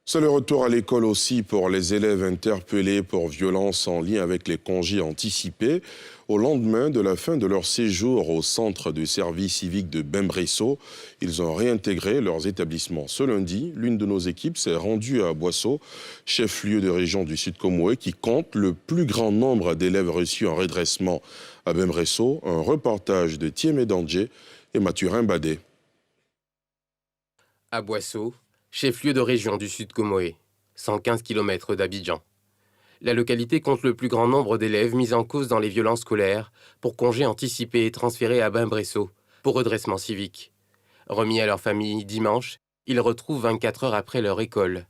C'est le retour à l'école aussi pour les élèves interpellés pour violence en lien avec les congés anticipés au lendemain de la fin de leur séjour au centre de service civique de Bembresso. Ils ont réintégré leurs établissements. Ce lundi, l'une de nos équipes s'est rendue à Boasso, chef-lieu de région du Sud Comoé, qui compte le plus grand nombre d'élèves reçus en redressement à Bembresso. Un reportage de Thiemé Dandje et Mathurin Badé. À Boasso, chef-lieu de région du Sud Comoé, 115 km d'Abidjan. La localité compte le plus grand nombre d'élèves mis en cause dans les violences scolaires pour congés anticipés et transférés à Bembresso pour redressement civique. Remis à leur famille dimanche, ils retrouvent 24 heures après leur école,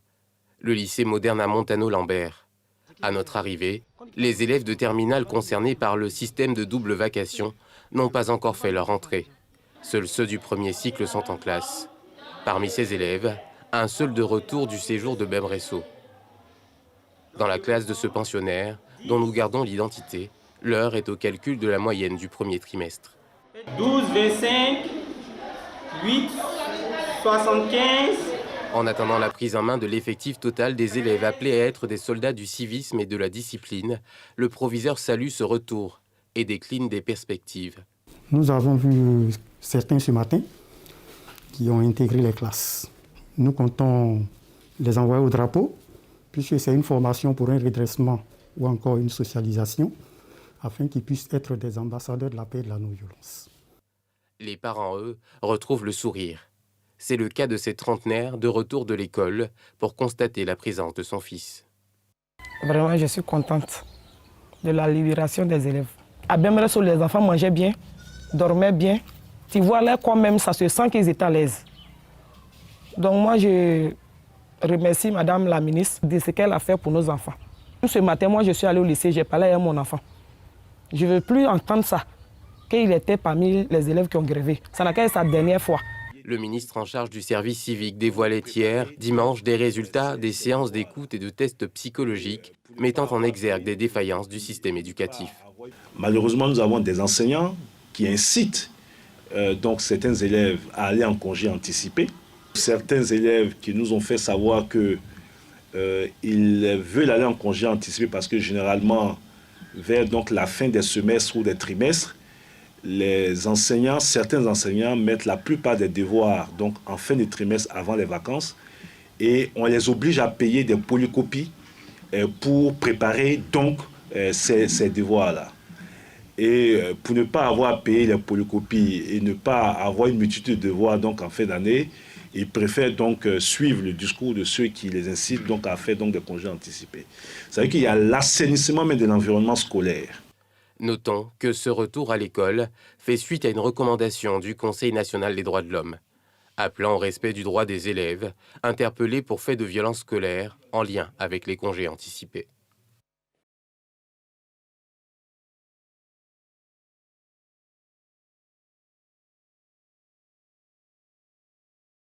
le lycée moderne à Montano-Lambert. À notre arrivée, les élèves de terminale concernés par le système de double vacation n'ont pas encore fait leur entrée. Seuls ceux du premier cycle sont en classe. Parmi ces élèves, un seul de retour du séjour de Bembresso. Dans la classe de ce pensionnaire, dont nous gardons l'identité, l'heure est au calcul de la moyenne du premier trimestre. 12, 25, 8, 75. En attendant la prise en main de l'effectif total des élèves appelés à être des soldats du civisme et de la discipline, le proviseur salue ce retour et décline des perspectives. Nous avons vu certains ce matin qui ont intégré les classes. Nous comptons les envoyer au drapeau, puisque c'est une formation pour un redressement ou encore une socialisation, afin qu'ils puissent être des ambassadeurs de la paix et de la non-violence. Les parents, eux, retrouvent le sourire. C'est le cas de ces trentenaires de retour de l'école pour constater la présence de son fils. Vraiment, je suis contente de la libération des élèves. À Bembresso, les enfants mangeaient bien, dormaient bien. Tu vois là quand même, ça se sent qu'ils étaient à l'aise. Donc moi, je remercie Madame la ministre de ce qu'elle a fait pour nos enfants. Ce matin, moi, je suis allé au lycée, j'ai parlé à mon enfant. Je ne veux plus entendre ça, qu'il était parmi les élèves qui ont grévé. Ça n'a qu'à être sa dernière fois. Le ministre en charge du service civique dévoilait hier, dimanche, des résultats des séances d'écoute et de tests psychologiques, mettant en exergue des défaillances du système éducatif. Malheureusement, nous avons des enseignants qui incitent donc certains élèves à aller en congé anticipé. Certains élèves qui nous ont fait savoir qu'ils veulent aller en congé anticipé parce que généralement, vers donc, la fin des semestres ou des trimestres, certains enseignants mettent la plupart des devoirs donc, en fin de trimestre avant les vacances et on les oblige à payer des polycopies pour préparer donc ces devoirs-là. Et pour ne pas avoir à payer les polycopies et ne pas avoir une multitude de devoirs donc, en fin d'année, ils préfèrent donc suivre le discours de ceux qui les incitent donc, à faire donc, des congés anticipés. Ça veut dire qu'il y a l'assainissement même de l'environnement scolaire. Notons que ce retour à l'école fait suite à une recommandation du Conseil national des droits de l'homme, appelant au respect du droit des élèves interpellés pour faits de violence scolaire en lien avec les congés anticipés.